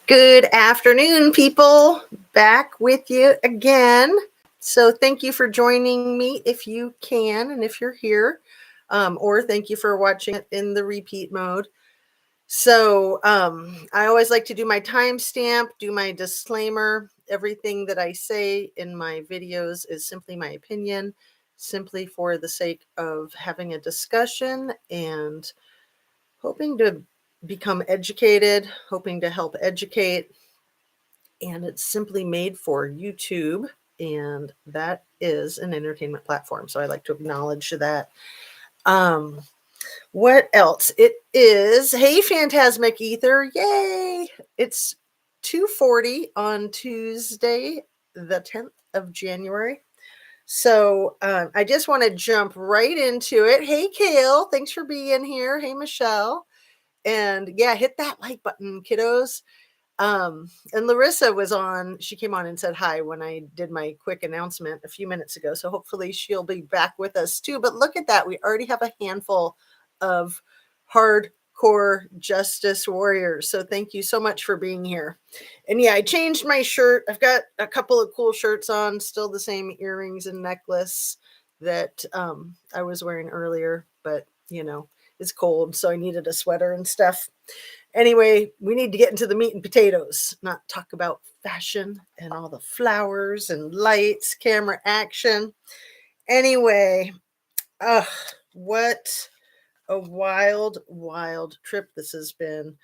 Good afternoon, people. Back with you again. So, thank you for joining me if you can and if you're here, or thank you for watching it in the repeat mode. So, I always like to do my timestamp, do my disclaimer. Everything that I say in my videos is simply my opinion, simply for the sake of having a discussion and hoping to become educated, hoping to help educate. And it's simply made for YouTube, and that is an entertainment platform. So I like to acknowledge that. Um, what else? It is, hey, Phantasmic Ether, yay! It's 2:40 on Tuesday, the 10th of January. So I just want to jump right into it. Hey, Kale, thanks for being here. Hey, Michelle. And yeah, hit that like button, kiddos. And Larissa was on, she came on and said hi when I did my quick announcement a few minutes ago. So hopefully she'll be back with us too. But look at that. We already have a handful of hardcore justice warriors. So thank you so much for being here. And yeah, I changed my shirt. I've got a couple of cool shirts on, still the same earrings and necklace that I was wearing earlier, but it's cold. So I needed a sweater and stuff. Anyway, we need to get into the meat and potatoes, not talk about fashion and all the flowers and lights, camera action. Anyway, what a wild, wild trip this has been.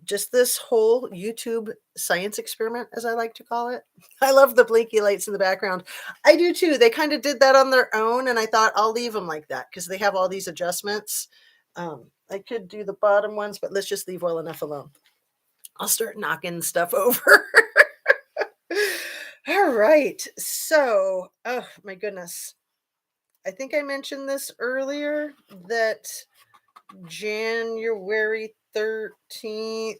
Just this whole YouTube science experiment, as I like to call it. I love the blinky lights in the background. I do too. They kind of did that on their own, and I thought I'll leave them like that because they have all these adjustments. I could do the bottom ones, but let's just leave well enough alone. I'll start knocking stuff over. All right. So, oh my goodness. I think I mentioned this earlier that January 13th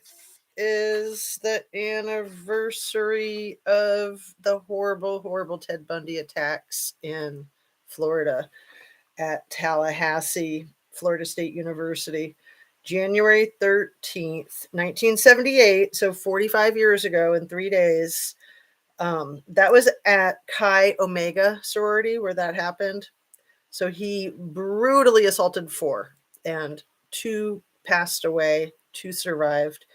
is the anniversary of the horrible, horrible Ted Bundy attacks in Florida at Tallahassee, Florida State University. January 13th, 1978, so 45 years ago in 3 days. That was at Chi Omega sorority where that happened. So he brutally assaulted 4, and 2 passed away, 2 survived.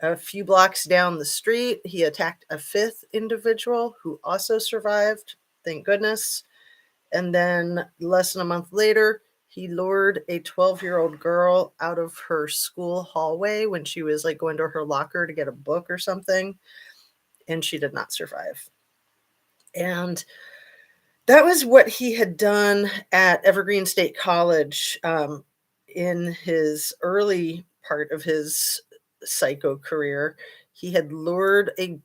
A few blocks down the street, he attacked a 5th individual who also survived, thank goodness. And then less than a month later, he lured a 12-year-old girl out of her school hallway when she was like going to her locker to get a book or something, and she did not survive. And that was what he had done at Evergreen State College in his early part of his psycho career. He had lured a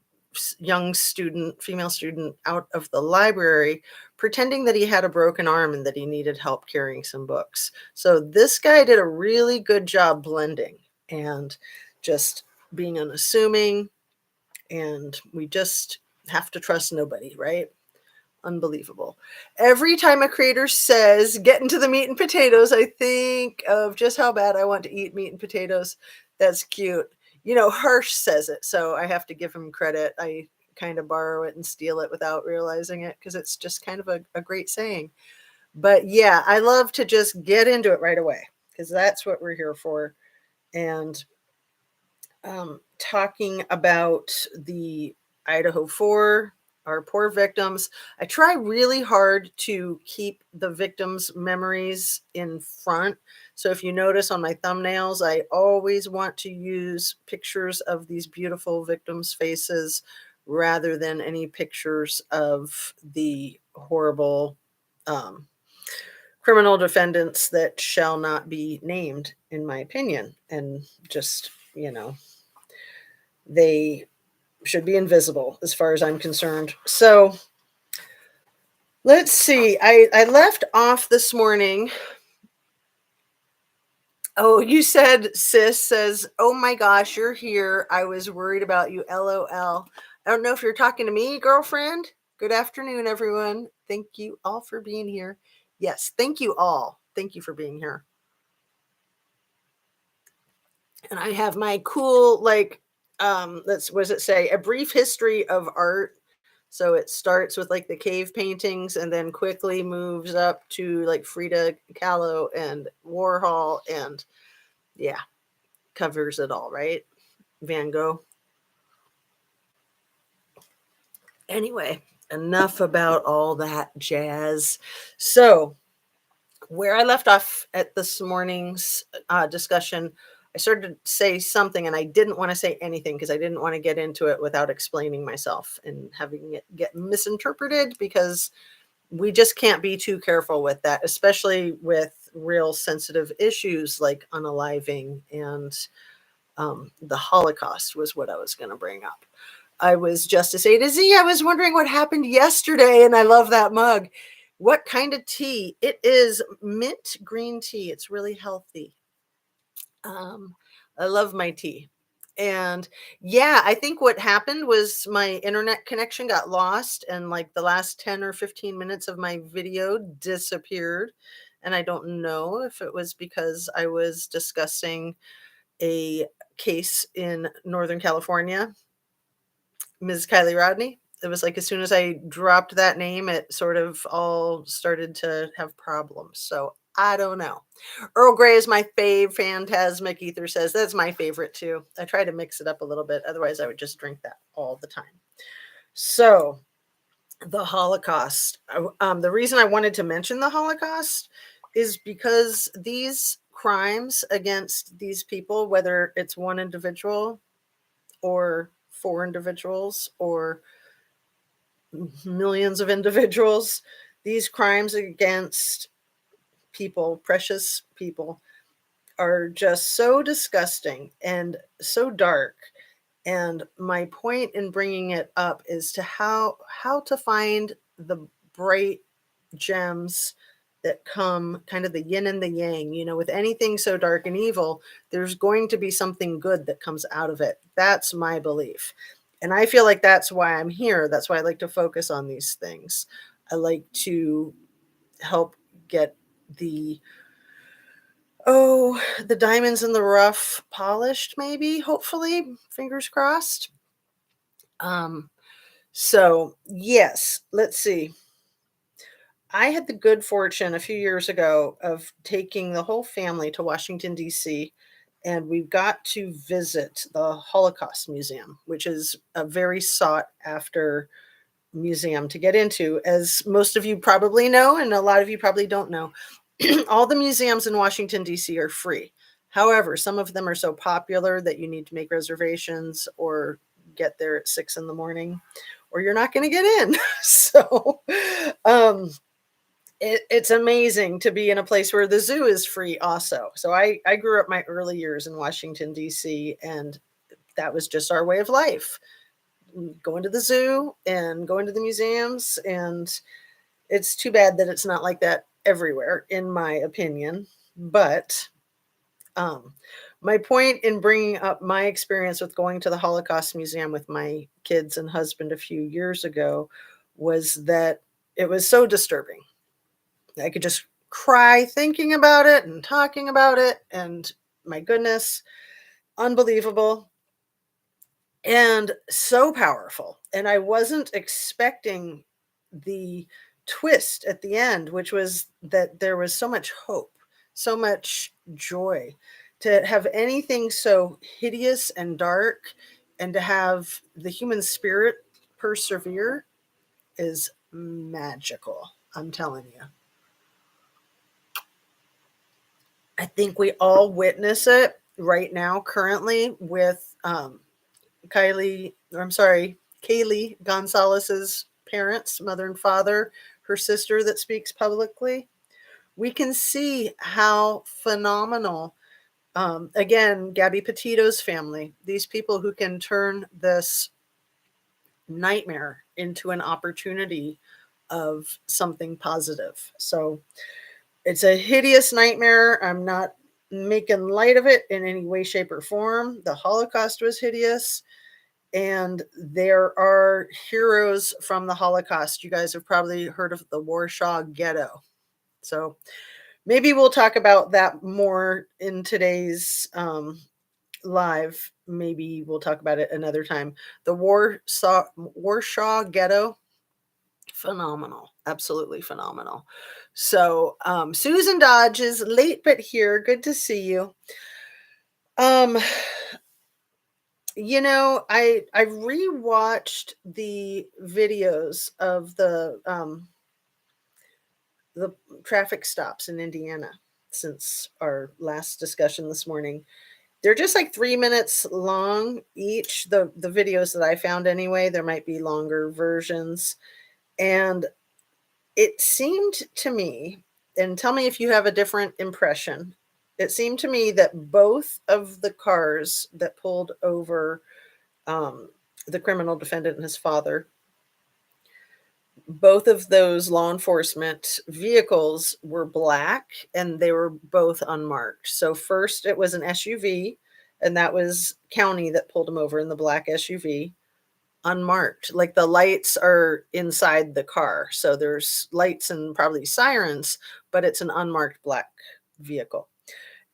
young student, female student, out of the library, pretending that he had a broken arm and that he needed help carrying some books. So this guy did a really good job blending and just being unassuming, and we just have to trust nobody, right? Unbelievable. Every time a creator says get into the meat and potatoes, I think of just how bad I want to eat meat and potatoes. That's cute. Hirsch says it, so I have to give him credit. I kind of borrow it and steal it without realizing it because it's just kind of a great saying. But yeah, I love to just get into it right away because that's what we're here for. And talking about the Idaho 4, our poor victims. I try really hard to keep the victims' memories in front. So if you notice on my thumbnails, I always want to use pictures of these beautiful victims' faces rather than any pictures of the horrible criminal defendants that shall not be named, in my opinion. And just, they should be invisible as far as I'm concerned. So let's see. I left off this morning. Oh, you said, sis says, oh my gosh, you're here. I was worried about you. LOL. I don't know if you're talking to me, girlfriend. Good afternoon, everyone. Thank you all for being here. Yes, thank you all. Thank you for being here. And I have my cool, Let's what does it say? A brief history of art. So it starts with like the cave paintings and then quickly moves up to like Frida Kahlo and Warhol and yeah, covers it all, right? Van Gogh. Anyway, enough about all that jazz. So, where I left off at this morning's discussion, I started to say something and I didn't want to say anything because I didn't want to get into it without explaining myself and having it get misinterpreted because we just can't be too careful with that, especially with real sensitive issues like unaliving and the Holocaust was what I was going to bring up. I was Justice A to Z. I was wondering what happened yesterday, and I love that mug. What kind of tea? It is mint green tea. It's really healthy. Um, I love my tea. And yeah, I think what happened was my internet connection got lost, and like the last 10 or 15 minutes of my video disappeared. And I don't know if it was because I was discussing a case in Northern California, Ms. Kylie Rodney. It was like as soon as I dropped that name, it sort of all started to have problems. So I don't know. Earl Grey is my fave. Phantasmic Ether says that's my favorite too. I try to mix it up a little bit. Otherwise, I would just drink that all the time. So the Holocaust. The reason I wanted to mention the Holocaust is because these crimes against these people, whether it's one individual or four individuals or millions of individuals, these crimes against people, precious people, are just so disgusting and so dark. And my point in bringing it up is to how to find the bright gems that come kind of the yin and the yang. With anything so dark and evil, there's going to be something good that comes out of it. That's my belief. And I feel like that's why I'm here. That's why I like to focus on these things. I like to help get the diamonds in the rough polished, maybe, hopefully, fingers crossed. Um, so yes, let's see. I had the good fortune a few years ago of taking the whole family to Washington, D.C., and we got to visit the Holocaust Museum, which is a very sought after museum to get into. As most of you probably know, and a lot of you probably don't know, all the museums in Washington, D.C. are free. However, some of them are so popular that you need to make reservations or get there at 6 in the morning, or you're not going to get in. So, it's amazing to be in a place where the zoo is free also. So I grew up my early years in Washington, D.C., and that was just our way of life. Going to the zoo and going to the museums. And it's too bad that it's not like that everywhere, in my opinion. But my point in bringing up my experience with going to the Holocaust Museum with my kids and husband a few years ago was that it was so disturbing. I could just cry thinking about it and talking about it. And my goodness, unbelievable and so powerful. And I wasn't expecting the twist at the end, which was that there was so much hope, so much joy. To have anything so hideous and dark and to have the human spirit persevere is magical. I'm telling you. I think we all witness it right now, currently, with Kaylee Gonzalez's parents, mother and father, her sister that speaks publicly. We can see how phenomenal, again, Gabby Petito's family, these people who can turn this nightmare into an opportunity of something positive. So it's a hideous nightmare. I'm not making light of it in any way, shape, or form. The Holocaust was hideous. And there are heroes from the Holocaust. You guys have probably heard of the Warsaw Ghetto. So maybe we'll talk about that more in today's live maybe we'll talk about it another time. The Warsaw Ghetto, phenomenal, absolutely phenomenal. So, Susan Dodge is late but here. Good to see you. Um, I rewatched the videos of the traffic stops in Indiana since our last discussion this morning. They're just like 3 minutes long each. The videos that I found anyway. There might be longer versions, and it seemed to me, and tell me if you have a different impression. It seemed to me that both of the cars that pulled over um, the criminal defendant and his father, both of those law enforcement vehicles were black and they were both unmarked. So, first it was an SUV, and that was County that pulled him over in the black SUV, unmarked. Like the lights are inside the car. So, there's lights and probably sirens, but it's an unmarked black vehicle.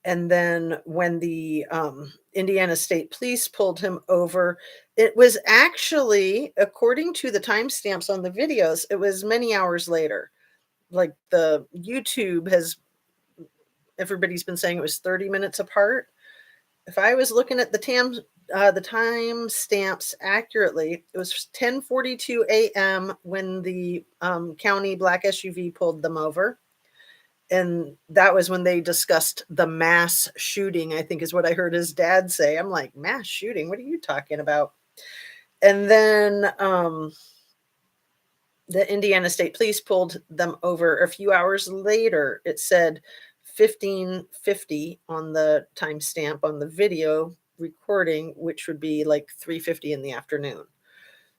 And then when the Indiana State Police pulled him over, it was actually, according to the timestamps on the videos, it was many hours later. Like the YouTube has, everybody's been saying it was 30 minutes apart. If I was looking at the time stamps accurately, it was 10:42 a.m. when the county black SUV pulled them over, and that was when they discussed the mass shooting, I think is what I heard his dad say. I'm like, mass shooting? What are you talking about? And then the Indiana State Police pulled them over a few hours later. It said 15:50 on the timestamp on the video recording, which would be like 3:50 in the afternoon.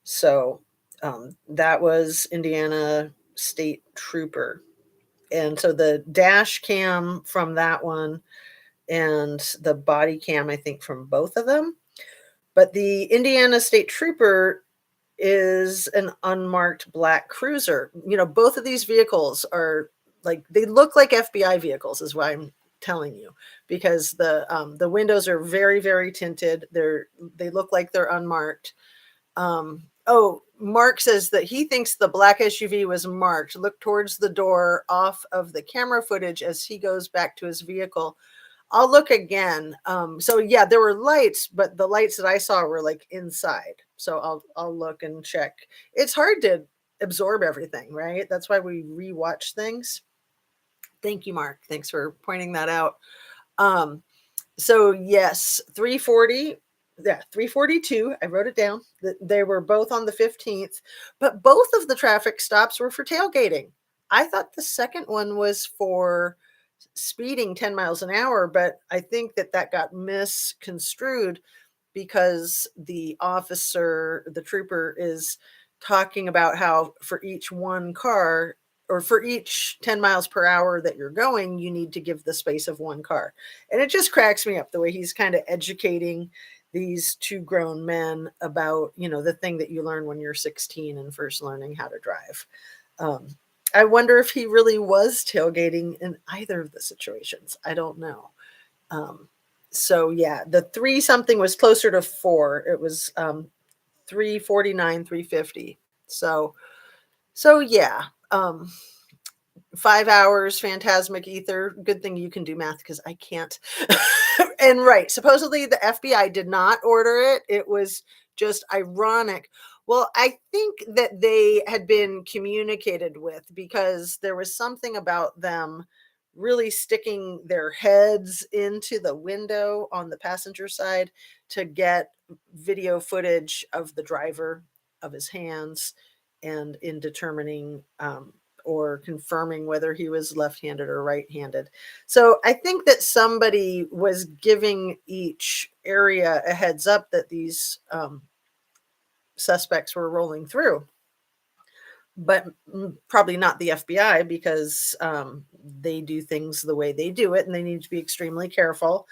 So that was Indiana State Trooper. And so the dash cam from that one and the body cam, I think, from both of them. But the Indiana State Trooper is an unmarked black cruiser. Both of these vehicles are like, they look like FBI vehicles, is why I'm telling you, because the windows are very, very tinted. They look like they're unmarked. Mark says that he thinks the black SUV was marked. Look towards the door off of the camera footage as he goes back to his vehicle. I'll look again. So yeah, there were lights, but the lights that I saw were like inside. So I'll look and check. It's hard to absorb everything, right? That's why we rewatch things. Thank you, Mark. Thanks for pointing that out. So yes, 340. Yeah, 342. I wrote it down. They were both on the 15th, but both of the traffic stops were for tailgating. I thought the second one was for speeding 10 miles an hour, but I think that got misconstrued because the trooper is talking about how for each one car, or for each 10 miles per hour that you're going, you need to give the space of one car. And it just cracks me up the way he's kind of educating these two grown men about, the thing that you learn when you're 16 and first learning how to drive. Um, I wonder if he really was tailgating in either of the situations. I don't know. So yeah, the 3 something was closer to 4. It was 349, 350. So yeah. 5 hours, phantasmic ether. Good thing you can do math because I can't. And right, supposedly the FBI did not order it. It was just ironic. Well, I think that they had been communicated with, because there was something about them really sticking their heads into the window on the passenger side to get video footage of the driver, of his hands, and in determining or confirming whether he was left-handed or right-handed. So I think that somebody was giving each area a heads up that these suspects were rolling through, but probably not the FBI, because they do things the way they do it, and they need to be extremely careful.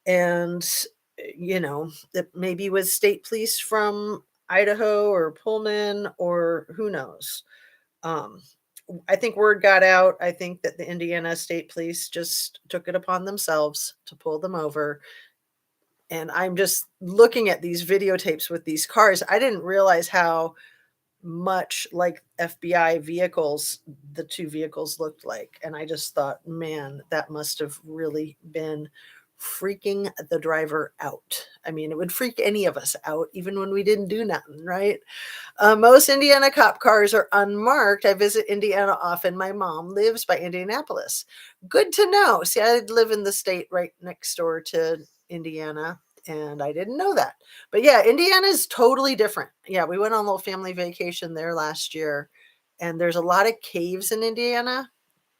And it maybe was state police from Idaho or Pullman, or who knows. I think word got out. I think that the Indiana State Police just took it upon themselves to pull them over. And I'm just looking at these videotapes with these cars. I didn't realize how much like FBI vehicles the two vehicles looked like. And I just thought, man, that must have really been freaking the driver out. I mean, it would freak any of us out, even when we didn't do nothing, right? Most Indiana cop cars are unmarked. I visit Indiana often. My mom lives by Indianapolis. Good to know. See, I live in the state right next door to Indiana, and I didn't know that. But yeah, Indiana is totally different. Yeah, we went on a little family vacation there last year, and there's a lot of caves in Indiana.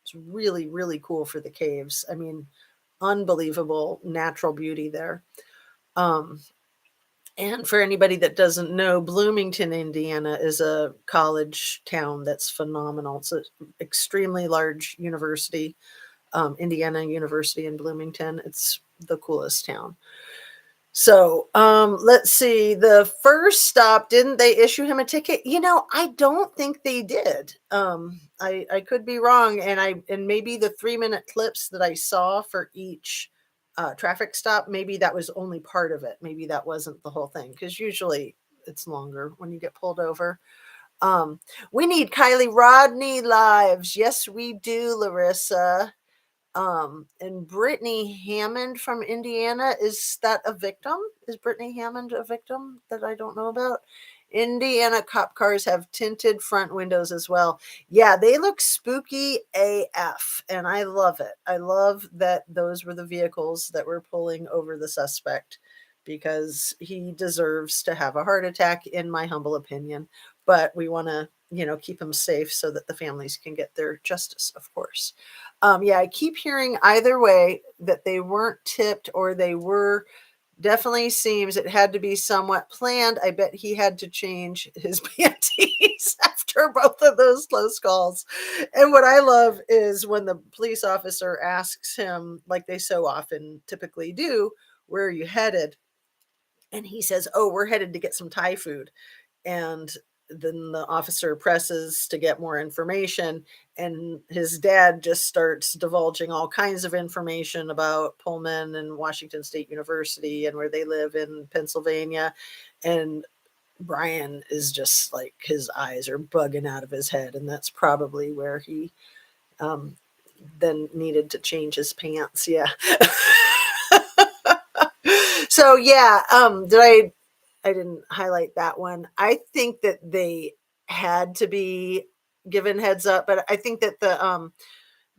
It's really, really cool for the caves. I mean, unbelievable natural beauty there. Um, and for anybody that doesn't know, Bloomington, Indiana is a college town that's phenomenal. It's an extremely large university, Indiana University in Bloomington. It's the coolest town. So let's see. The first stop, didn't they issue him a ticket? I don't think they did. I could be wrong, and maybe the 3-minute clips that I saw for each traffic stop, maybe that was only part of it. Maybe that wasn't the whole thing, because usually it's longer when you get pulled over. Um, we need Kylie Rodney lives. Yes, we do, Larissa. And Brittany Hammond from Indiana, is that a victim? Is Brittany Hammond a victim that I don't know about? Indiana cop cars have tinted front windows as well. Yeah, they look spooky AF, and I love it. I love that those were the vehicles that were pulling over the suspect, because he deserves to have a heart attack, in my humble opinion. But we want to, keep him safe so that the families can get their justice, of course. Yeah, I keep hearing either way that they weren't tipped, or they were. Definitely seems it had to be somewhat planned. I bet he had to change his panties after both of those close calls. And what I love is when the police officer asks him, like they so often typically do, "Where are you headed?" And he says, "Oh, we're headed to get some Thai food." And then the officer presses to get more information, and his dad just starts divulging all kinds of information about Pullman and Washington State University and where they live in Pennsylvania. And Brian is just like, his eyes are bugging out of his head, and that's probably where he um, then needed to change his pants. Yeah. So yeah, I didn't highlight that one. I think that they had to be given heads up, but I think that the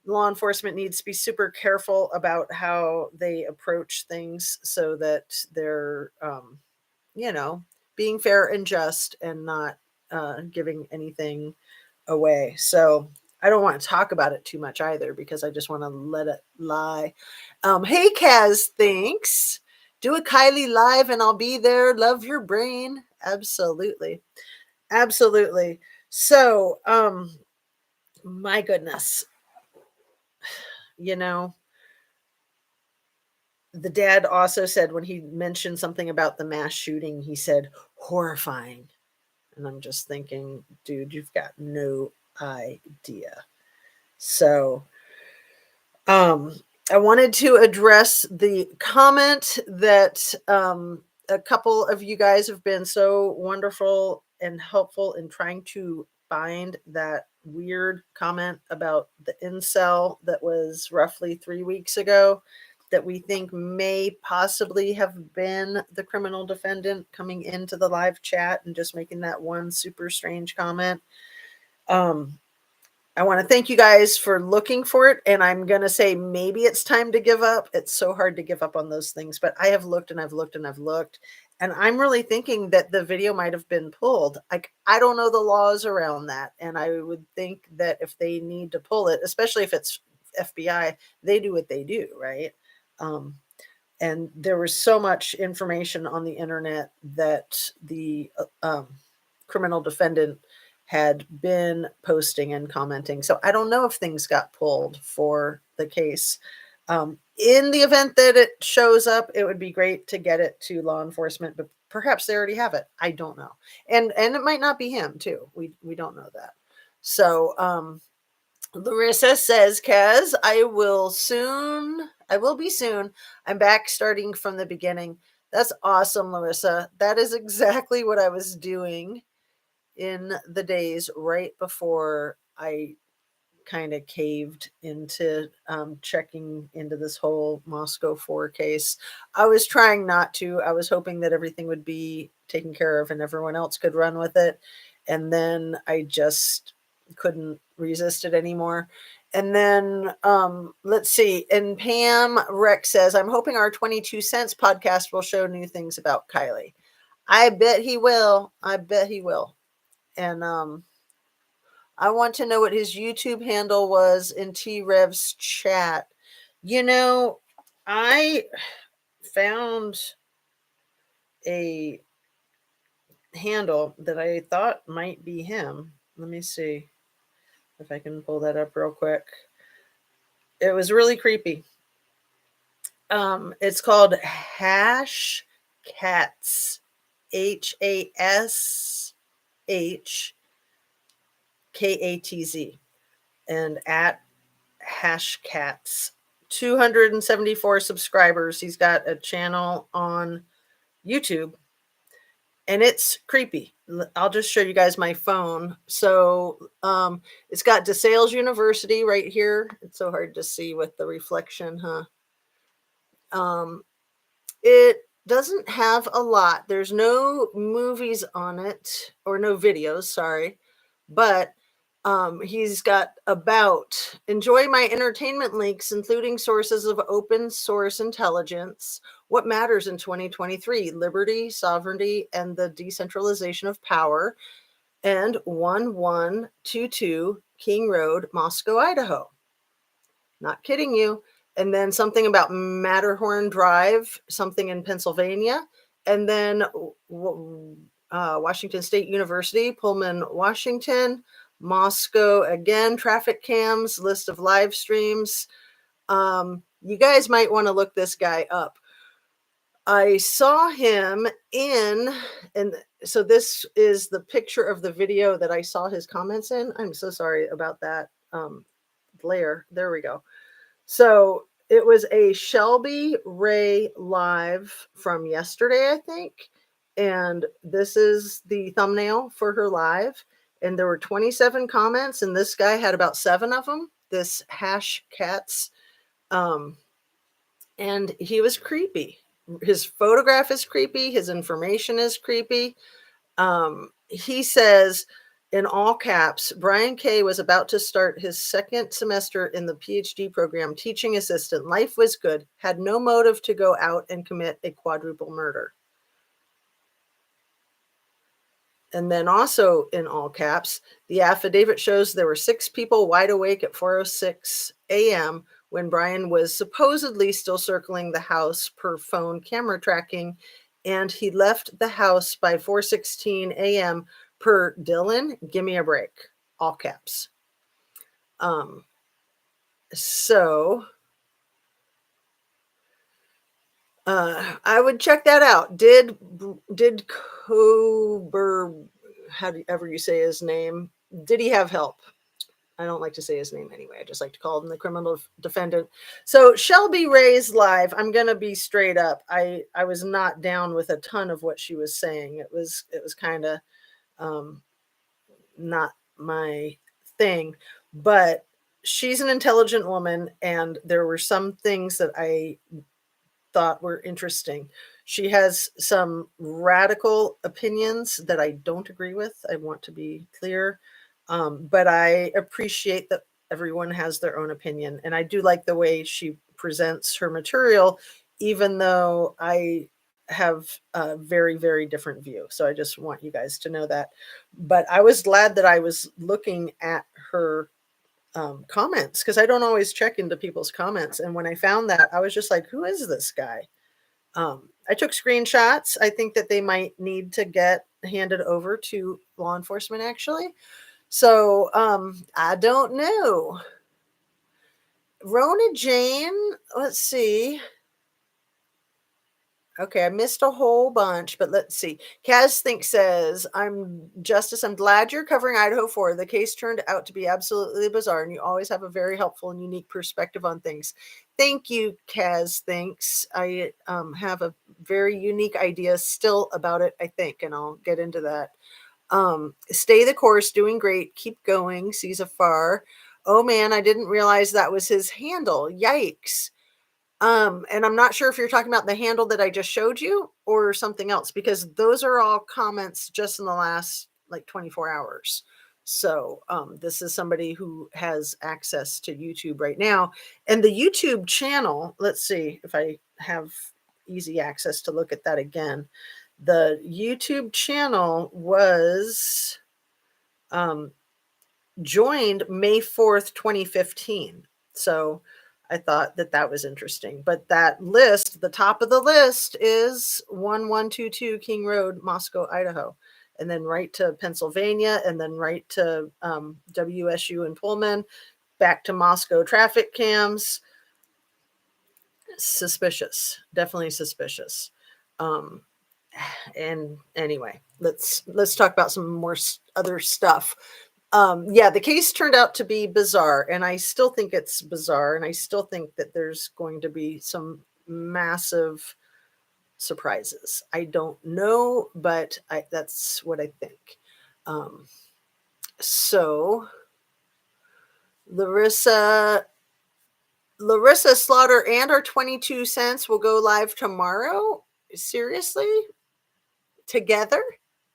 law enforcement needs to be super careful about how they approach things, so that they're, you know, being fair and just, and not giving anything away. So I don't want to talk about it too much either, because I just want to let it lie. Hey, Kaz, thanks. Do a Kylie live and I'll be there. Love your brain. Absolutely. Absolutely. So, my goodness, you know, the dad also said, when he mentioned something about the mass shooting, he said horrifying. And I'm just thinking, dude, you've got no idea. So, um, I wanted to address the comment that a couple of you guys have been so wonderful and helpful in trying to find that weird comment about the incel that was roughly 3 weeks ago, that we think may possibly have been the criminal defendant coming into the live chat and just making that one super strange comment. I want to thank you guys for looking for it. And I'm going to say, maybe it's time to give up. It's so hard to give up on those things, but I have looked and I've looked and I've looked. And I'm really thinking that the video might have been pulled. Like, I don't know the laws around that. And I would think that if they need to pull it, especially if it's FBI, they do what they do, right? And there was so much information on the internet that the criminal defendant had been posting and commenting. So I don't know if things got pulled for the case. In the event that it shows up, it would be great to get it to law enforcement, but perhaps they already have it. I don't know. And it might not be him too. We don't know that. So Larissa says, Kaz, I will be soon. I'm back starting from the beginning. That's awesome, Larissa. That is exactly what I was doing in the days right before I kind of caved into checking into this whole Moscow 4 case. I was trying not to. I was hoping that everything would be taken care of and everyone else could run with it. And then I just couldn't resist it anymore. And then let's see. And Pam Rex says, I'm hoping our 22 cents podcast will show new things about Kylie. I bet he will. I bet he will. And I want to know what his YouTube handle was in T Rev's chat. You know, I found a handle that I thought might be him. Let me see if I can pull that up real quick. It was really creepy. It's called Hash Cats. HASHKATZ. And at Hashcats. 274 subscribers. He's got a channel on YouTube and it's creepy. I'll just show you guys my phone. So it's got DeSales University right here. It's so hard to see with the reflection, huh? It doesn't have a lot. There's no movies on it, or no videos, sorry. But he's got about enjoy my entertainment links, including sources of open source intelligence. What matters in 2023? Liberty, sovereignty, and the decentralization of power. And 1122 King Road, Moscow, Idaho. Not kidding you. And then something about Matterhorn Drive, something in Pennsylvania. And then Washington State University, Pullman, Washington. Moscow again, traffic cams, list of live streams. You guys might want to look this guy up. I saw him in, and so this is the picture of the video that I saw his comments in. I'm so sorry about that glare. There we go. So it was a Shelby Ray live from yesterday, I think. And this is the thumbnail for her live. And there were 27 comments, and this guy had about 7 of them. This Hash Cats. And he was creepy. His photograph is creepy. His information is creepy. He says, in all caps, Brian K. was about to start his second semester in the PhD program, teaching assistant. Life was good, had no motive to go out and commit a quadruple murder. And then also in all caps, the affidavit shows there were 6 people wide awake at 4:06 a.m. when Brian was supposedly still circling the house per phone camera tracking, and he left the house by 4:16 a.m. per Dylan. Give me a break. All caps. So I would check that out. Did Kober, however you say his name, did he have help? I don't like to say his name anyway. I just like to call him the criminal defendant. So Shelby Ray's live, I'm going to be straight up. I was not down with a ton of what she was saying. It was kind of not my thing, but she's an intelligent woman, and there were some things that I thought were interesting. She has some radical opinions that I don't agree with. I want to be clear. But I appreciate that everyone has their own opinion. And I do like the way she presents her material, even though I have a very, very different view. So I just want you guys to know that. But I was glad that I was looking at her comments, because I don't always check into people's comments. And when I found that, I was just like, who is this guy? I took screenshots. I think that they might need to get handed over to law enforcement, actually. So I don't know. Rona Jane, let's see. Okay, I missed a whole bunch, but let's see. Kaz Think says, I'm Justice. I'm glad you're covering Idaho 4. The case turned out to be absolutely bizarre, and you always have a very helpful and unique perspective on things. Thank you, Kaz. Thanks. I have a very unique idea still about it, I think, and I'll get into that. Stay the course, doing great. Keep going. Sees afar. Oh man, I didn't realize that was his handle. Yikes. And I'm not sure if you're talking about the handle that I just showed you or something else, because those are all comments just in the last like 24 hours. So this is somebody who has access to YouTube right now. And the YouTube channel, let's see if I have easy access to look at that again. The YouTube channel was joined May 4th, 2015. So I thought that that was interesting. But that list, the top of the list is 1122 King Road, Moscow, Idaho. And then right to Pennsylvania, and then right to WSU and Pullman, back to Moscow traffic cams. Suspicious, definitely suspicious. Um, and anyway, let's talk about some more other stuff. Yeah, the case turned out to be bizarre, and I still think it's bizarre, and I still think that there's going to be some massive surprises. I don't know, but that's what I think. Um, so Larissa Slaughter and our 22 cents will go live tomorrow. Seriously? Together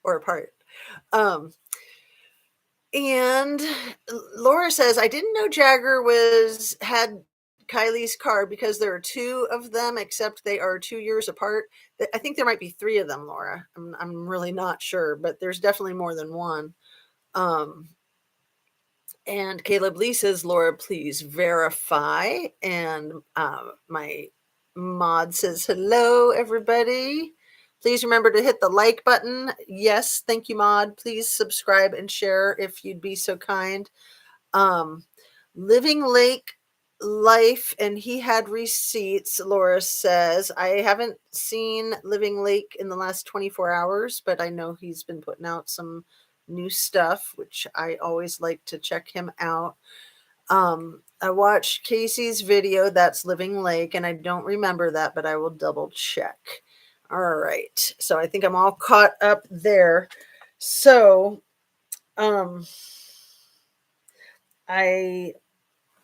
or apart? Um, And Laura says, I didn't know Jagger had Kylie's car because there are two of them, except they are 2 years apart. I think there might be three of them, Laura. I'm really not sure, but there's definitely more than one. Um, and Caleb Lee says, Laura, please verify. And my mod says, hello, everybody. Please remember to hit the like button. Yes, thank you, Maud. Please subscribe and share if you'd be so kind. Um, Living Lake Life, and he had receipts, Laura says. I haven't seen Living Lake in the last 24 hours, but I know he's been putting out some new stuff, which I always like to check him out. I watched Casey's video, that's Living Lake, and I don't remember that, but I will double check. All right. So I think I'm all caught up there. So I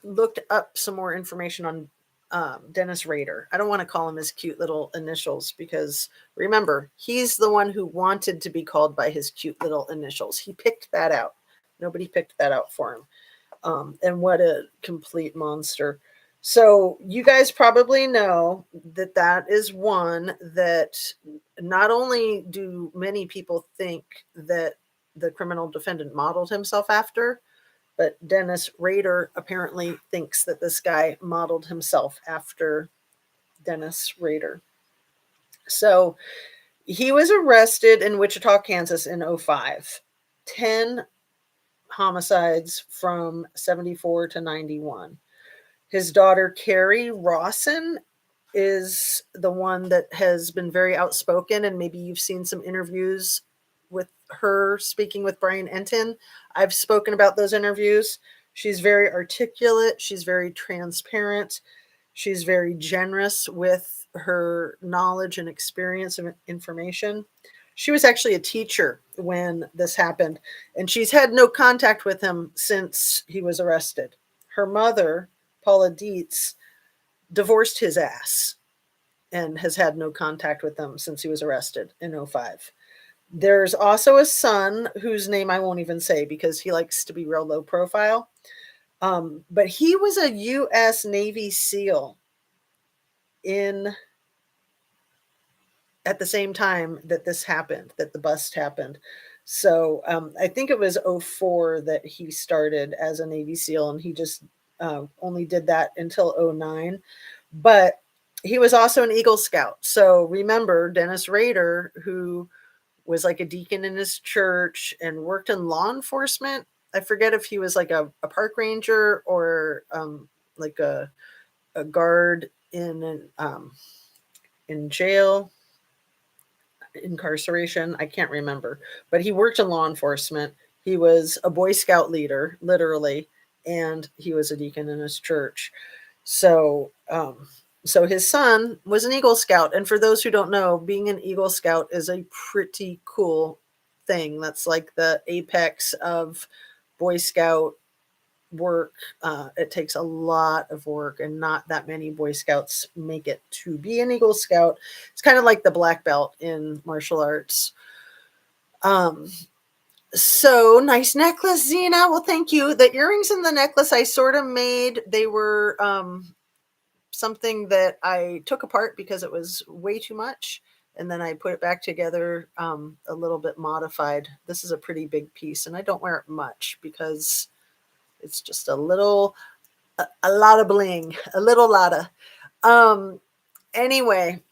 looked up some more information on Denis Radar. I don't want to call him his cute little initials because remember, he's the one who wanted to be called by his cute little initials. He picked that out. Nobody picked that out for him. And what a complete monster. So you guys probably know that that is one that not only do many people think that the criminal defendant modeled himself after, but Denis Radar apparently thinks that this guy modeled himself after Denis Radar. So he was arrested in Wichita, Kansas in 2005. 10 homicides from 74 to 91. His daughter, Kerri Rawson, is the one that has been very outspoken, and maybe you've seen some interviews with her speaking with Brian Entin. I've spoken about those interviews. She's very articulate. She's very transparent. She's very generous with her knowledge and experience and information. She was actually a teacher when this happened, and she's had no contact with him since he was arrested. Her mother, Paula Dietz, divorced his ass and has had no contact with him since he was arrested in 2005. There's also a son whose name I won't even say because he likes to be real low profile. But he was a U.S. Navy SEAL at the same time that this happened, that the bust happened. So I think it was 2004 that he started as a Navy SEAL, and he just only did that until 2009. But he was also an Eagle Scout. So remember, Denis Radar, who was like a deacon in his church and worked in law enforcement. I forget if he was like a park ranger or like a guard in jail, incarceration. I can't remember, but he worked in law enforcement. He was a Boy Scout leader, literally, and he was a deacon in his church. So, so his son was an Eagle Scout. And for those who don't know, being an Eagle Scout is a pretty cool thing. That's like the apex of Boy Scout work. It takes a lot of work, and not that many Boy Scouts make it to be an Eagle Scout. It's kind of like the black belt in martial arts. Um, so nice necklace, Zena. Well, thank you. The earrings and the necklace I sort of made. They were something that I took apart because it was way too much. And then I put it back together a little bit modified. This is a pretty big piece, and I don't wear it much because it's just a lot of bling, a little lotta. Anyway,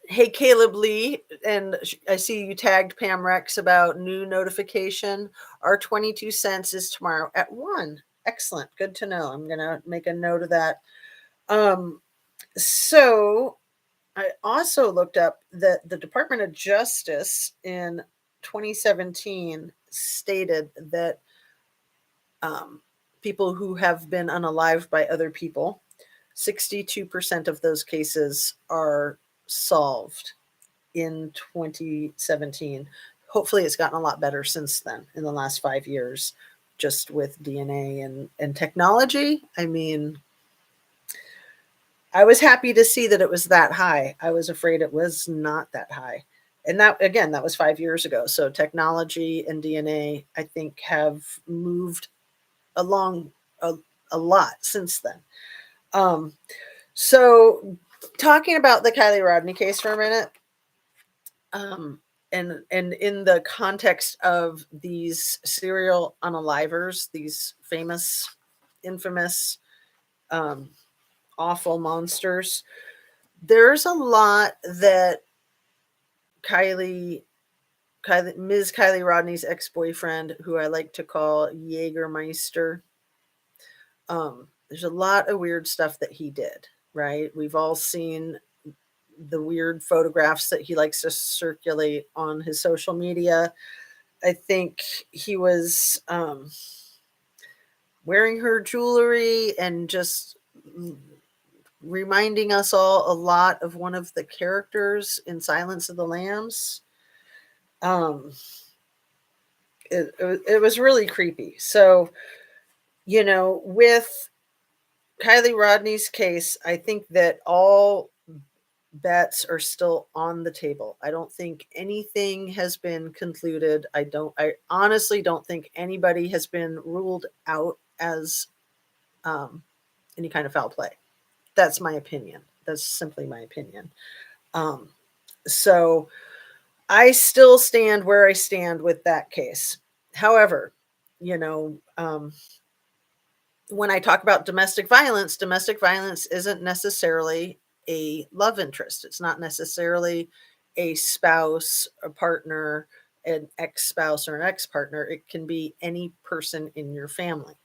hey, Caleb Lee, and I see you tagged Pam Rex about new notification. Our 22 cents is tomorrow at 1. Excellent. Good to know. I'm going to make a note of that. So I also looked up that the Department of Justice in 2017 stated that people who have been unalived by other people, 62% of those cases are solved in 2017. Hopefully it's gotten a lot better since then in the last 5 years, just with DNA and technology. I mean, I was happy to see that it was that high. I was afraid it was not that high. And that, again, that was 5 years ago. So technology and DNA, I think, have moved along a lot since then. So talking about the Kylie Rodney case for a minute, and in the context of these serial unalivers, these famous, infamous, awful monsters, there's a lot that Ms. Kylie Rodney's ex-boyfriend, who I like to call Jägermeister, there's a lot of weird stuff that he did, right? We've all seen the weird photographs that he likes to circulate on his social media. I think he was wearing her jewelry and just reminding us all a lot of one of the characters in Silence of the Lambs. It was really creepy. So, with Kylie Rodney's case, I think that all bets are still on the table. I don't think anything has been concluded. I honestly don't think anybody has been ruled out as any kind of foul play. That's my opinion. That's simply my opinion. So I still stand where I stand with that case. However, when I talk about domestic violence isn't necessarily a love interest. It's not necessarily a spouse, a partner, an ex-spouse, or an ex-partner. It can be any person in your family.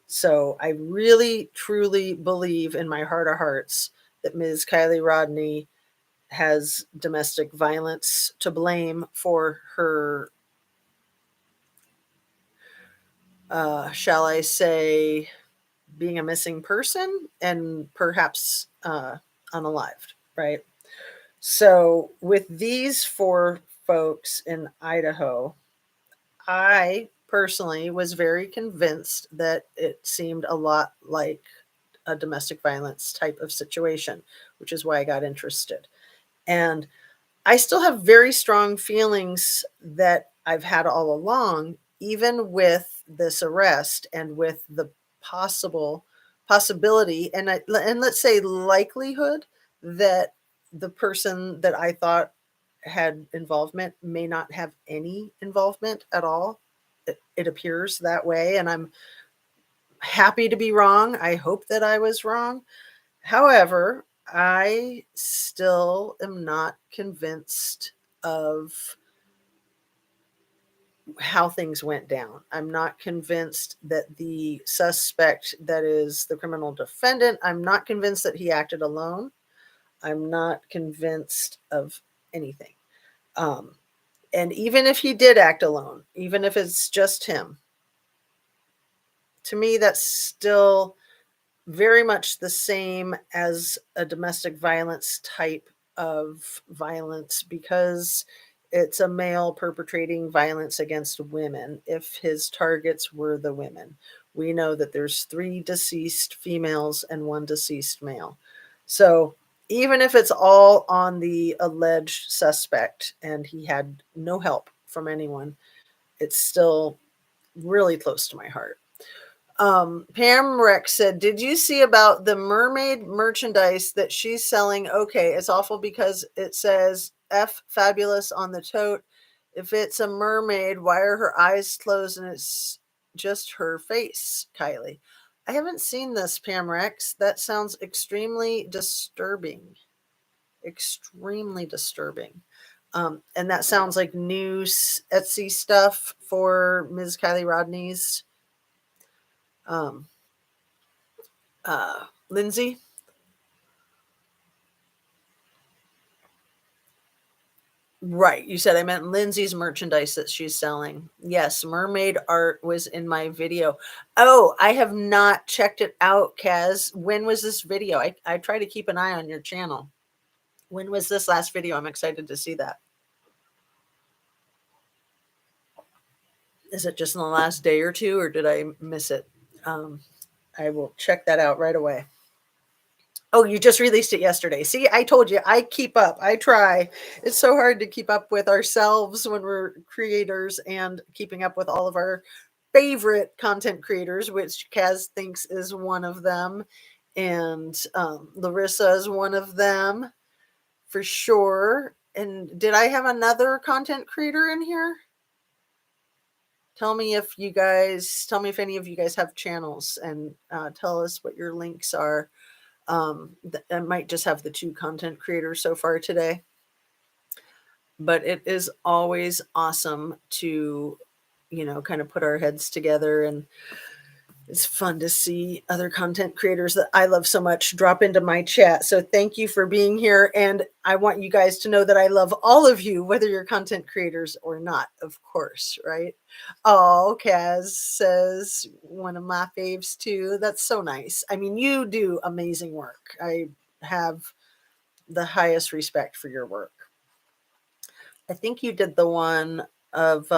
So I really, truly believe in my heart of hearts that Ms. Kylie Rodney has domestic violence to blame for her, shall I say, being a missing person and perhaps unalived, right? So with these 4 folks in Idaho, I personally was very convinced that it seemed a lot like a domestic violence type of situation, which is why I got interested. And I still have very strong feelings that I've had all along, even with this arrest and with the possibility and let's say likelihood that the person that I thought had involvement may not have any involvement at all. It appears that way, and I'm happy to be wrong. I hope that I was wrong. However, I still am not convinced of how things went down. I'm not convinced that the suspect, that is the criminal defendant, I'm not convinced that he acted alone. I'm not convinced of anything. And even if he did act alone, even if it's just him, to me, that's still very much the same as a domestic violence type of violence because it's a male perpetrating violence against women if his targets were the women. We know that there's 3 deceased females and 1 deceased male. So, even if it's all on the alleged suspect and he had no help from anyone, it's still really close to my heart. Pam Rex said, "Did you see about the mermaid merchandise that she's selling? Okay, it's awful because it says F fabulous on the tote. If it's a mermaid, why are her eyes closed and it's just her face, Kylie?" I haven't seen this, Pam Rex. That sounds extremely disturbing. Extremely disturbing. And that sounds like new Etsy stuff for Ms. Kylie Rodney's um, Lindsay. Right. You said I meant Lindsay's merchandise that she's selling. Yes, mermaid art was in my video. Oh, I have not checked it out, Kaz. When was this video? I try to keep an eye on your channel. When was this last video? I'm excited to see that. Is it just in the last day or two, or did I miss it? I will check that out right away. Oh, you just released it yesterday. See, I told you, I keep up. I try. It's so hard to keep up with ourselves when we're creators and keeping up with all of our favorite content creators, which Kaz thinks is one of them. And Larissa is one of them for sure. And did I have another content creator in here? Tell me if any of you guys have channels and tell us what your links are. I might just have the 2 content creators so far today, but it is always awesome to, kind of put our heads together, and it's fun to see other content creators that I love so much drop into my chat. So thank you for being here. And I want you guys to know that I love all of you, whether you're content creators or not, of course, right? Oh, Kaz says one of my faves too. That's so nice. I mean, you do amazing work. I have the highest respect for your work. I think you did the one of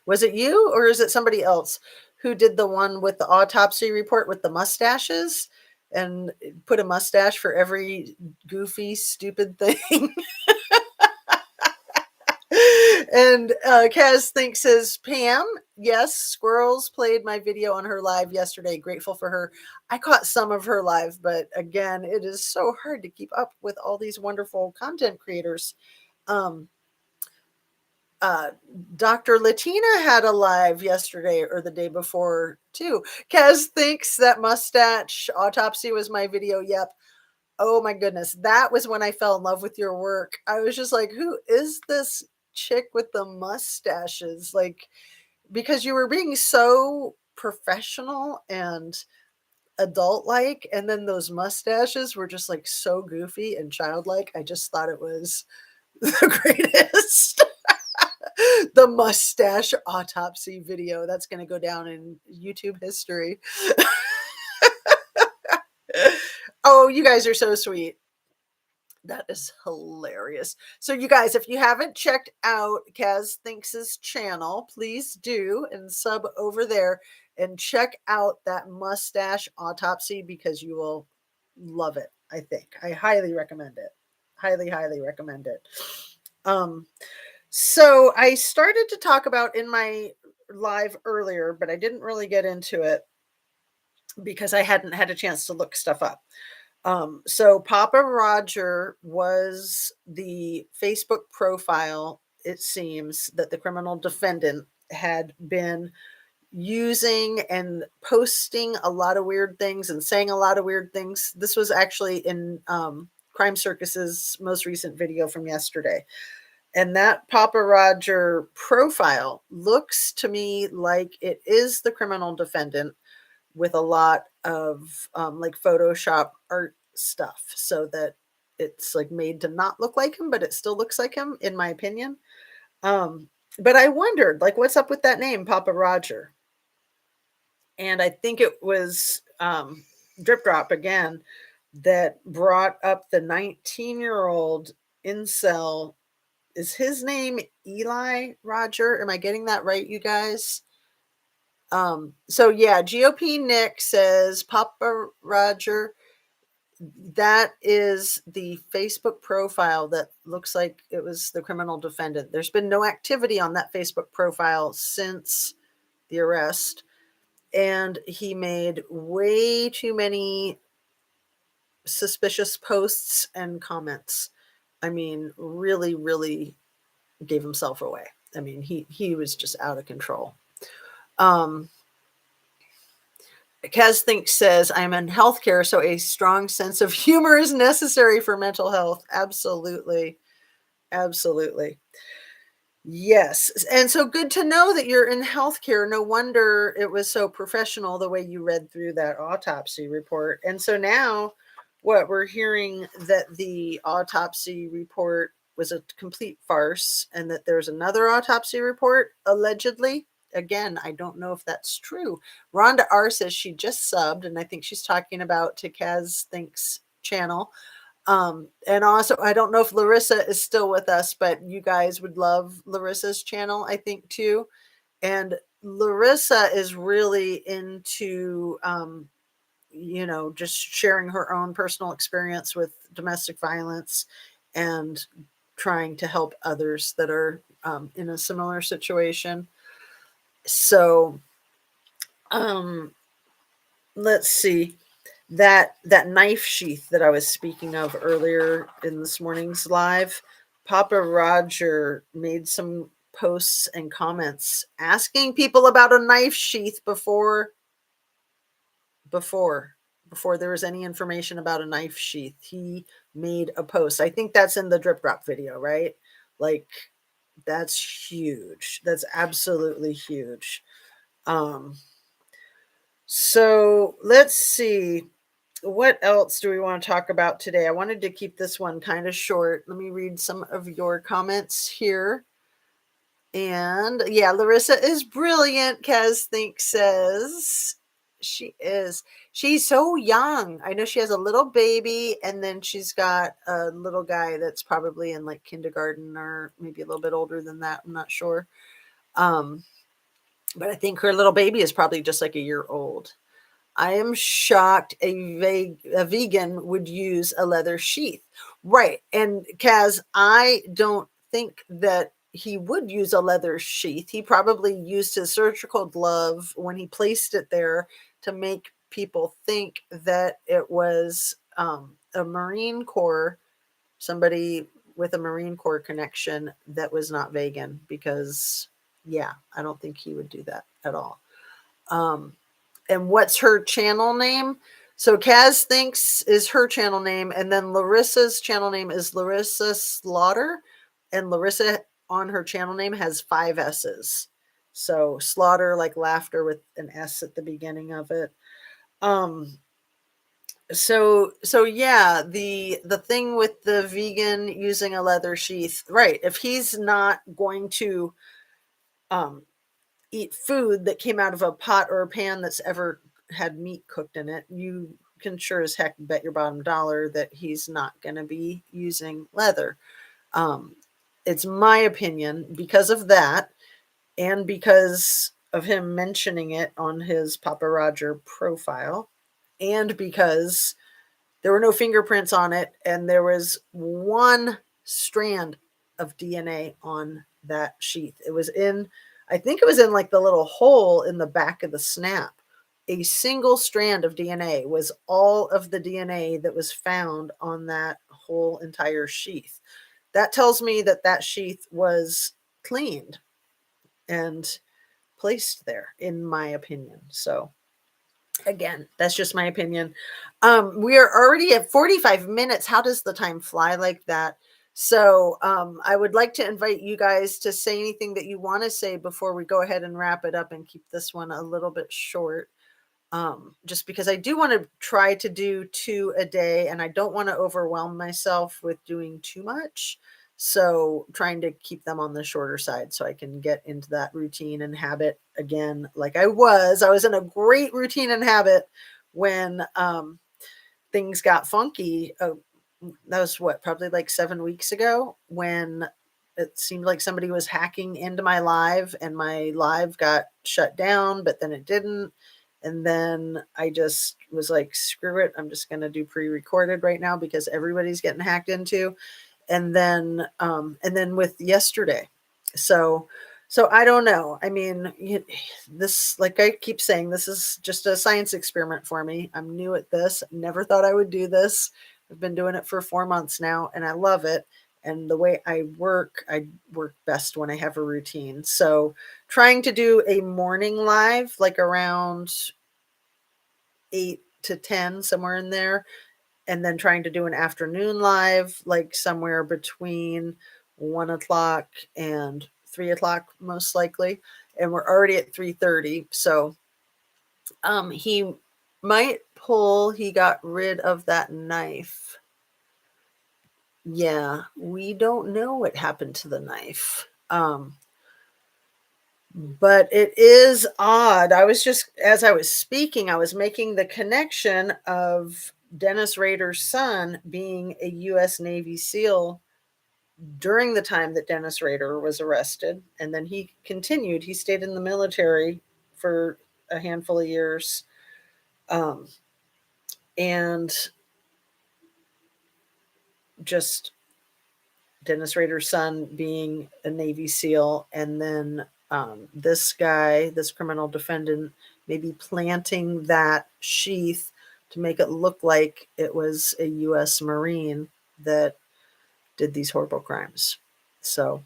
was it you or is it somebody else who did the one with the autopsy report with the mustaches and put a mustache for every goofy, stupid thing? And Kaz thinks says, Pam, yes, Squirrels played my video on her live yesterday. Grateful for her. I caught some of her live, but again, it is so hard to keep up with all these wonderful content creators. Um, Dr. Latina had a live yesterday or the day before too. Kaz thinks that mustache autopsy was my video. Yep. Oh my goodness. That was when I fell in love with your work. I was just like, who is this chick with the mustaches? Like, because you were being so professional and adult like, and then those mustaches were just like so goofy and childlike. I just thought it was the greatest. The mustache autopsy video that's going to go down in YouTube history. Oh, you guys are so sweet. That is hilarious. So, you guys, if you haven't checked out Kaz Thinks' channel, please do and sub over there and check out that mustache autopsy because you will love it. I think I highly recommend it. Highly, highly recommend it. So I started to talk about in my live earlier, but I didn't really get into it because I hadn't had a chance to look stuff up. So Papa Roger was the Facebook profile, it seems, that the criminal defendant had been using and posting a lot of weird things and saying a lot of weird things. This was actually in Crime Circus's most recent video from yesterday. And that Papa Roger profile looks to me like it is the criminal defendant with a lot of like Photoshop art stuff so that it's like made to not look like him, but it still looks like him, in my opinion. But I wondered, like, what's up with that name, Papa Roger? And I think it was drip drop again that brought up the 19-year-old incel. Is his name Eli Roger? Am I getting that right, you guys? So yeah, GOP Nick says Papa Roger. That is the Facebook profile that looks like it was the criminal defendant. There's been no activity on that Facebook profile since the arrest, and he made way too many suspicious posts and comments. I mean, really, really gave himself away. I mean, he was just out of control. Kaz Think says, I'm in healthcare, so a strong sense of humor is necessary for mental health. Absolutely. Absolutely. Yes. And so good to know that you're in healthcare. No wonder it was so professional the way you read through that autopsy report. And so now what we're hearing that the autopsy report was a complete farce and that there's another autopsy report allegedly. Again, I don't know if that's true. Rhonda R says she just subbed, and I think she's talking about to Kaz Think's channel. And also, I don't know if Larissa is still with us, but you guys would love Larissa's channel, I think, too. And Larissa is really into, just sharing her own personal experience with domestic violence and trying to help others that are in a similar situation. So, let's see. That knife sheath that I was speaking of earlier in this morning's live, Papa Roger made some posts and comments asking people about a knife sheath before there was any information about a knife sheath. He made a post. I think that's in the drip drop video, right? Like, that's huge. That's absolutely huge. So let's see. What else do we want to talk about today? I wanted to keep this one kind of short. Let me read some of your comments here. And yeah, Larissa is brilliant, Kaz Think says. She is. She's so young. I know she has a little baby, and then she's got a little guy that's probably in like kindergarten or maybe a little bit older than that. I'm not sure. But I think her little baby is probably just like a year old. I am shocked a vegan would use a leather sheath. Right. And Kaz, I don't think that he would use a leather sheath. He probably used his surgical glove when he placed it there to make people think that it was a Marine Corps, somebody with a Marine Corps connection that was not vegan, because, yeah, I don't think he would do that at all. And what's her channel name? So Kaz Thinks is her channel name, and then Larissa's channel name is Larissa Slaughter, and Larissa on her channel name has 5 S's. So Slaughter, like laughter with an S at the beginning of it. So yeah, the thing with the vegan using a leather sheath, right? If he's not going to eat food that came out of a pot or a pan that's ever had meat cooked in it, you can sure as heck bet your bottom dollar that he's not going to be using leather. It's my opinion, because of that, and because of him mentioning it on his Papa Roger profile, and because there were no fingerprints on it, and there was one strand of DNA on that sheath. It was in, I think it was in like the little hole in the back of the snap. A single strand of DNA was all of the DNA that was found on that whole entire sheath. That tells me that that sheath was cleaned and placed there, in my opinion. So again, that's just my opinion. We are already at 45 minutes. How does the time fly like that? So I would like to invite you guys to say anything that you want to say before we go ahead and wrap it up and keep this one a little bit short. Just because I do want to try to do 2 a day, and I don't want to overwhelm myself with doing too much. So trying to keep them on the shorter side so I can get into that routine and habit again. Like I was in a great routine and habit when things got funky. That was what, probably like 7 weeks ago, when it seemed like somebody was hacking into my live and my live got shut down, but then it didn't. And then I just was like, screw it. I'm just going to do pre-recorded right now because everybody's getting hacked into. And then with yesterday. So, so I don't know. I mean, this, like I keep saying, this is just a science experiment for me. I'm new at this. Never thought I would do this. I've been doing it for 4 months now and I love it. And the way I work best when I have a routine. So trying to do a morning live, like around 8 to 10, somewhere in there. And then trying to do an afternoon live, like somewhere between 1 o'clock and 3 o'clock, most likely. And we're already at 3:30. So he might pull, he got rid of that knife. Yeah, we don't know what happened to the knife. But it is odd. I was just, as I was speaking, I was making the connection of Denis Radar's son being a U.S. Navy SEAL during the time that Denis Radar was arrested. And then he continued, he stayed in the military for a handful of years. And just Denis Radar's son being a Navy SEAL, and then this guy, this criminal defendant, maybe planting that sheath to make it look like it was a U.S. Marine that did these horrible crimes. So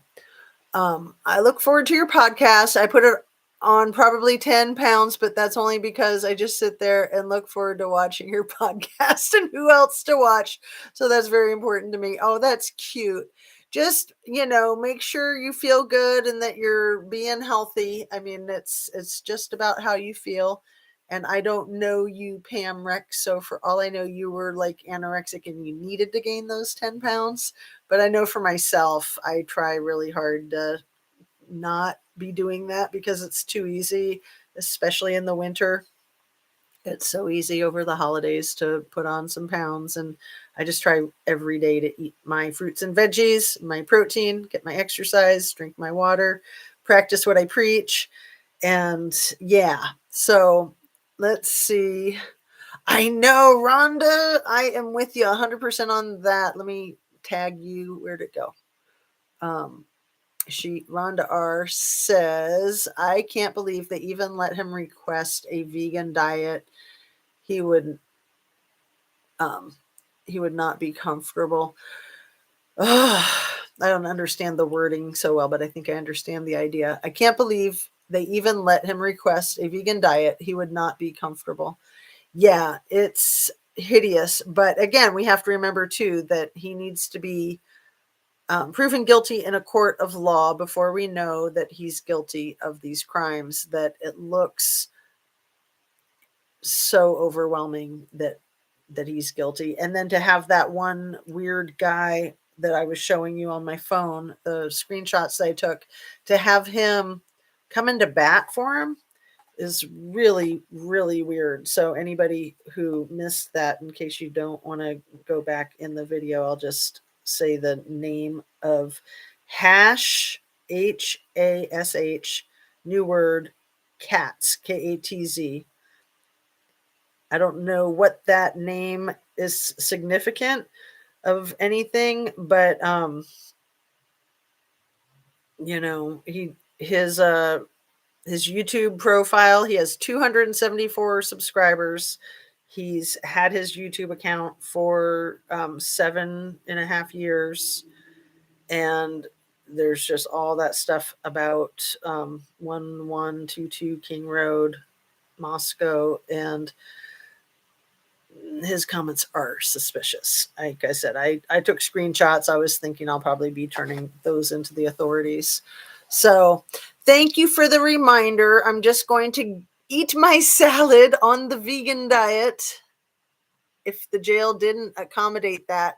I look forward to your podcast. I put it on probably 10 pounds, but that's only because I just sit there and look forward to watching your podcast and who else to watch. So that's very important to me. Oh, that's cute. Just, make sure you feel good and that you're being healthy. I mean, it's just about how you feel. And I don't know you, Pam Rex. So for all I know, you were like anorexic and you needed to gain those 10 pounds. But I know for myself, I try really hard to not be doing that because it's too easy, especially in the winter. It's so easy over the holidays to put on some pounds. And I just try every day to eat my fruits and veggies, my protein, get my exercise, drink my water, practice what I preach. And yeah, so let's see. I know, Rhonda, I am with you 100% on that. Let me tag you. Where'd it go? Rhonda R says, I can't believe they even let him request a vegan diet. He would not be comfortable. I don't understand the wording so well, but I think I understand the idea. I can't believe they even let him request a vegan diet. He would not be comfortable. Yeah, it's hideous. But again, we have to remember too that he needs to be proven guilty in a court of law before we know that he's guilty of these crimes, that it looks so overwhelming that he's guilty. And then to have that one weird guy that I was showing you on my phone, the screenshots that I took, to have him come into bat for him is really, really weird. So anybody who missed that, in case you don't want to go back in the video, I'll just say the name of hash, HASH, new word, cats, KATZ. I don't know what that name is significant of anything, but his YouTube profile, he has 274 subscribers. He's had his YouTube account for 7.5 years. And there's just all that stuff about 1122 King Road, Moscow. And his comments are suspicious. Like I said, I took screenshots. I was thinking I'll probably be turning those into the authorities. So thank you for the reminder. I'm just going to eat my salad on the vegan diet if the jail didn't accommodate that.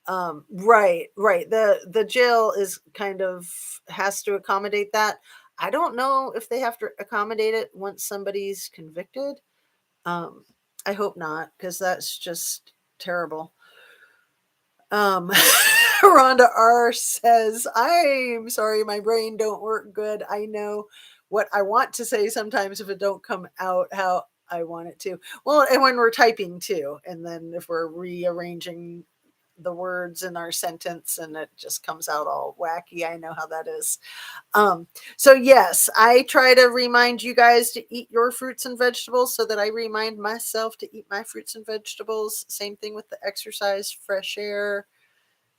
Right. The jail is kind of has to accommodate that. I don't know if they have to accommodate it once somebody's convicted. I hope not, because that's just terrible. Um, Rhonda R says, I'm sorry, my brain don't work good. I know what I want to say sometimes if it don't come out how I want it to. Well, and when we're typing too, and then if we're rearranging the words in our sentence and it just comes out all wacky, I know how that is. Um, so yes, I try to remind you guys to eat your fruits and vegetables so that I remind myself to eat my fruits and vegetables. Same thing with the exercise, fresh air,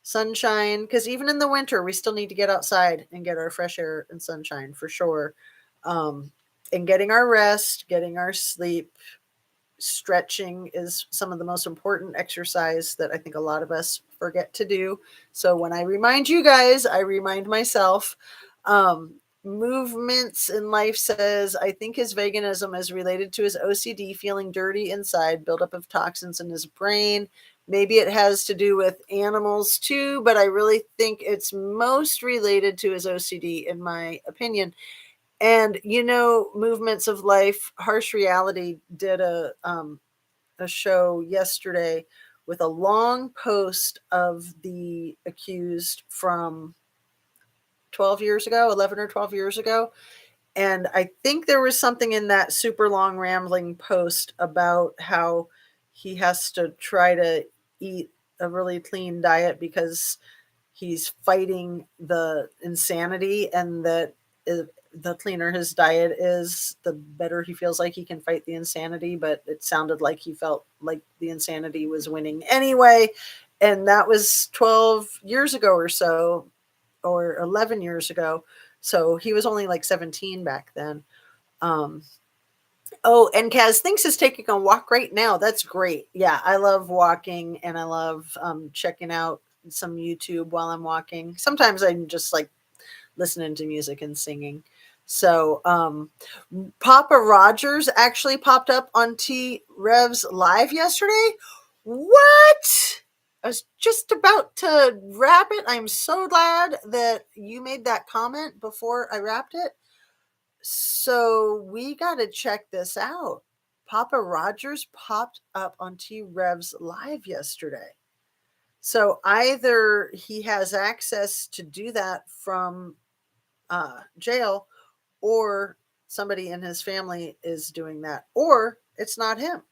sunshine, because even in the winter, we still need to get outside and get our fresh air and sunshine for sure. Um, and getting our rest, getting our sleep, stretching is some of the most important exercise that I think a lot of us forget to do. So when I remind you guys, I remind myself. Movements in life says, I think his veganism is related to his OCD, feeling dirty inside, buildup of toxins in his brain. Maybe it has to do with animals too, but I really think it's most related to his OCD, in my opinion. And movements of life, Harsh Reality did a show yesterday with a long post of the accused from 12 years ago, 11 or 12 years ago. And I think there was something in that super long rambling post about how he has to try to eat a really clean diet because he's fighting the insanity, and that the cleaner his diet is, the better he feels like he can fight the insanity. But it sounded like he felt like the insanity was winning anyway. And that was 12 years ago or so, or 11 years ago. So he was only like 17 back then. Um, Oh, and Kaz thinks is taking a walk right now. That's great. Yeah, I love walking, and I love checking out some YouTube while I'm walking. Sometimes I'm just like listening to music and singing. So Papa Rogers actually popped up on T Rev's live yesterday. What? I was just about to wrap it. I'm so glad that you made that comment before I wrapped it. So we got to check this out. Papa Rogers popped up on T Rev's live yesterday. So either he has access to do that from jail, or somebody in his family is doing that, or it's not him.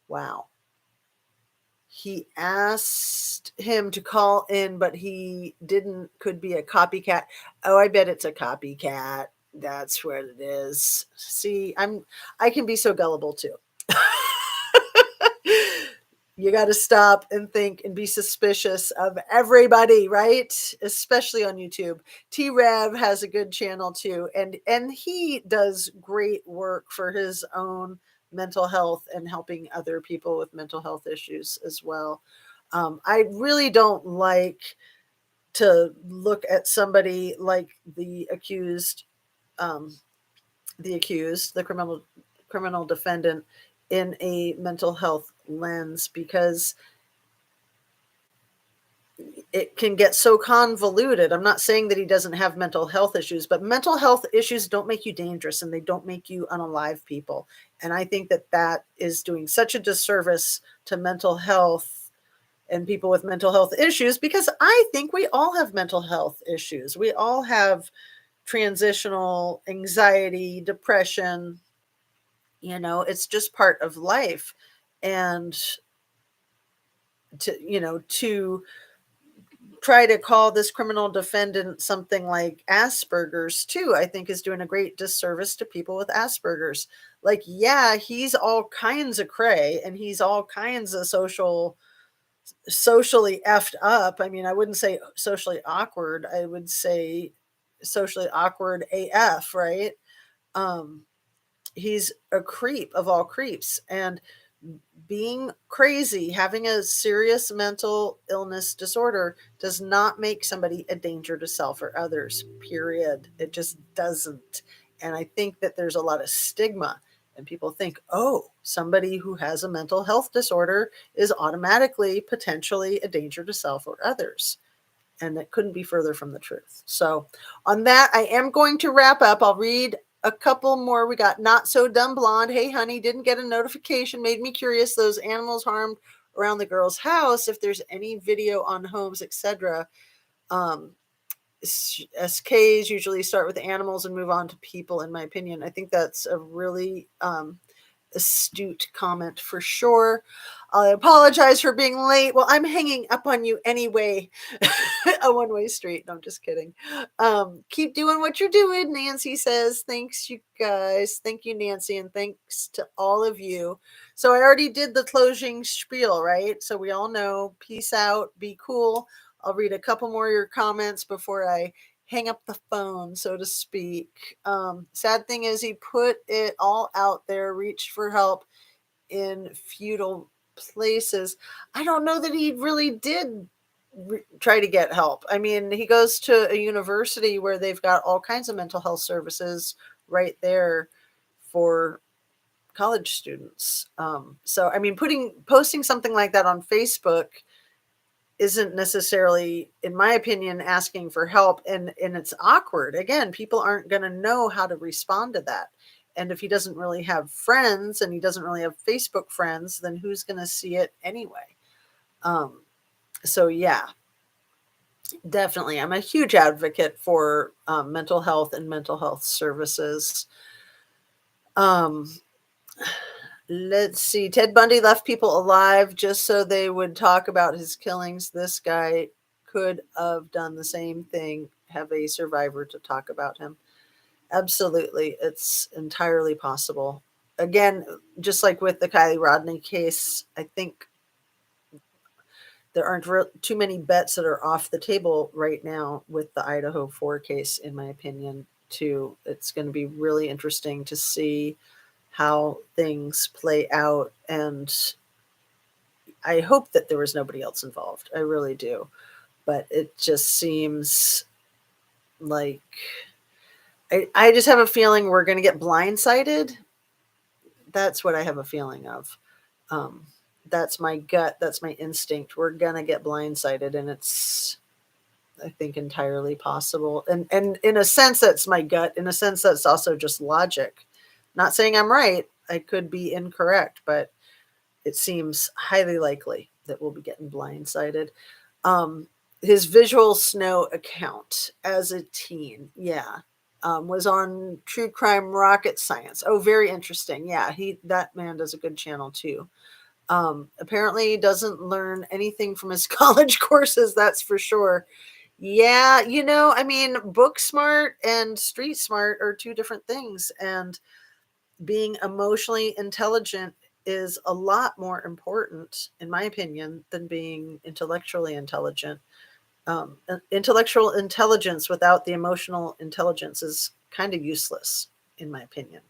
Wow. He asked him to call in, but he didn't. Could be a copycat. Oh, I bet it's a copycat. That's what it is. See, I can be so gullible too. You got to stop and think and be suspicious of everybody, right? Especially on YouTube. T Rev has a good channel too, and he does great work for his own mental health and helping other people with mental health issues as well. I really don't like to look at somebody like um, the criminal defendant, in a mental health lens, because it can get so convoluted. I'm not saying that he doesn't have mental health issues, but mental health issues don't make you dangerous, and they don't make you unalive people. And I think that that is doing such a disservice to mental health and people with mental health issues, because I think we all have mental health issues. We all have transitional anxiety, depression. It's just part of life. And to try to call this criminal defendant something like Asperger's too, I think is doing a great disservice to people with Asperger's. Like, yeah, he's all kinds of cray, and he's all kinds of socially effed up. I mean, I wouldn't say socially awkward. I would say socially awkward AF, right? Um, he's a creep of all creeps. And being crazy, having a serious mental illness disorder, does not make somebody a danger to self or others, period. It just doesn't. And I think that there's a lot of stigma, and people think, oh, somebody who has a mental health disorder is automatically potentially a danger to self or others. And that couldn't be further from the truth. So on that, I am going to wrap up. I'll read a couple more. We got Not So Dumb Blonde. Hey, honey, didn't get a notification. Made me curious. Those animals harmed around the girl's house. If there's any video on homes, etc. SKs usually start with animals and move on to people, in my opinion. I think that's a really astute comment for sure. I apologize for being late. Well, I'm hanging up on you anyway. A one-way street. No, I'm just kidding. Keep doing what you're doing, Nancy says. Thanks, you guys. Thank you, Nancy, and thanks to all of you. So I already did the closing spiel, right? So we all know. Peace out. Be cool. I'll read a couple more of your comments before I hang up the phone, so to speak. Sad thing is, he put it all out there, reached for help in futile places. I don't know that he really did try to get help. I mean, he goes to a university where they've got all kinds of mental health services right there for college students. So, I mean, posting something like that on Facebook isn't necessarily, in my opinion, asking for help, and it's awkward. Again, people aren't going to know how to respond to that. And if he doesn't really have friends and he doesn't really have Facebook friends, then who's going to see it anyway? So yeah, definitely. I'm a huge advocate for mental health and mental health services. Let's see. Ted Bundy left people alive just so they would talk about his killings. This guy could have done the same thing, have a survivor to talk about him. Absolutely. It's entirely possible. Again, just like with the Kylie Rodney case, I think there aren't too many bets that are off the table right now with the Idaho 4 case, in my opinion, too. It's going to be really interesting to see how things play out, and I hope that there was nobody else involved. I really do. But it just seems like I just have a feeling we're going to get blindsided. That's what I have a feeling of. That's my gut. That's my instinct. We're going to get blindsided, and it's, I think, entirely possible. And in a sense, that's my gut. In a sense, that's also just logic. Not saying I'm right. I could be incorrect, but it seems highly likely that we'll be getting blindsided. His visual snow account as a teen, yeah, was on True Crime Rocket Science. Oh, very interesting. Yeah, that man does a good channel too. Apparently he doesn't learn anything from his college courses, that's for sure. Yeah, I mean, book smart and street smart are two different things, and being emotionally intelligent is a lot more important, in my opinion, than being intellectually intelligent. Intellectual intelligence without the emotional intelligence is kind of useless, in my opinion.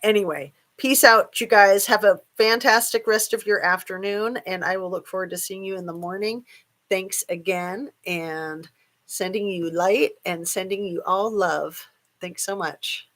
Anyway, peace out, you guys. Have a fantastic rest of your afternoon, and I will look forward to seeing you in the morning. Thanks again, and sending you light and sending you all love. Thanks so much.